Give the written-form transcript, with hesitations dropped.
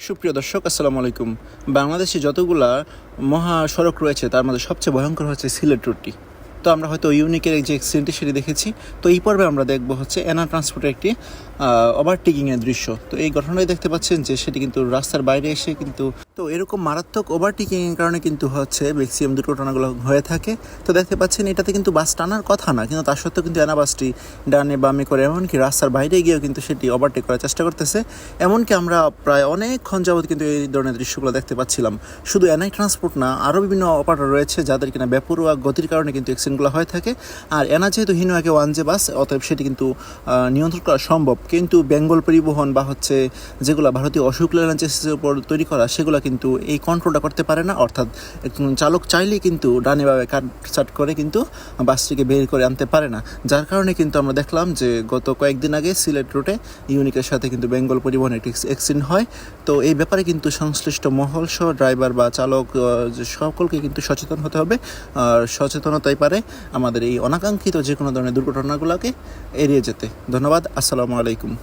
সুপ্রিয় দর্শক, আসসালামু আলাইকুম। বাংলাদেশে যতগুলা মহাসড়ক রয়েছে তার মধ্যে সবচেয়ে ভয়ঙ্কর হচ্ছে সিলেট রুটটি। তো আমরা হয়তো ইউনিকের যে এক্সিডেন্টটি সেটি দেখেছি। তো এই পর্বে আমরা দেখব হচ্ছে এনা ট্রান্সপোর্টের একটি ওভারটেকিংয়ের দৃশ্য। তো এই ঘটনায় দেখতে পাচ্ছেন যে সেটি কিন্তু রাস্তার বাইরে এসে কিন্তু তো এরকম মারাত্মক ওভারটেকিংয়ের কারণে কিন্তু হচ্ছে ম্যাক্সিমাম দুর্ঘটনাগুলো হয়ে থাকে। তো দেখতে পাচ্ছেন এটাতে কিন্তু বাস টানার কথা না, কিন্তু তার সত্ত্বেও কিন্তু এনা বাসটি ডানে বামে করে এমনকি রাস্তার বাইরে গিয়েও কিন্তু সেটি ওভারটেক করার চেষ্টা করতেছে। এমনকি আমরা প্রায় অনেকক্ষণ যাবৎ কিন্তু এই ধরনের দৃশ্যগুলো দেখতে পাচ্ছিলাম। শুধু এনআই ট্রান্সপোর্ট না, আরও বিভিন্ন অপারেটর রয়েছে যাদের কিনা বেপরোয়া গতির কারণে কিন্তু অ্যাক্সিডেন্টগুলো হয়ে থাকে। আর এনা যেহেতু হিনোয়াকে ওয়ান যে বাস, অতএব সেটি কিন্তু নিয়ন্ত্রণ করা সম্ভব, কিন্তু বেঙ্গল পরিবহন বা হচ্ছে যেগুলো ভারতীয় অশোক লেল্যান্ড চেসিসের উপর তৈরি করা সেগুলো কিন্তু এই কন্ট্রোলটা করতে পারে না। অর্থাৎ চালক চাইলেই কিন্তু ডানে বামে কাটছাট করে কিন্তু বাসটিকে বের করে আনতে পারে না। যার কারণে কিন্তু আমরা দেখলাম যে গত কয়েকদিন আগে সিলেট রুটে ইউনিকের সাথে কিন্তু বেঙ্গল পরিবহন একটি অ্যাক্সিডেন্ট হয়। তো এই ব্যাপারে কিন্তু সংশ্লিষ্ট মহল সহ ড্রাইভার বা চালক সকলকে কিন্তু সচেতন হতে হবে। আর সচেতনতাই পারে আমাদের এই অনাকাঙ্ক্ষিত যে কোনো ধরনের দুর্ঘটনাগুলোকে এড়িয়ে যেতে। ধন্যবাদ। আসসালামু আলাইকুম।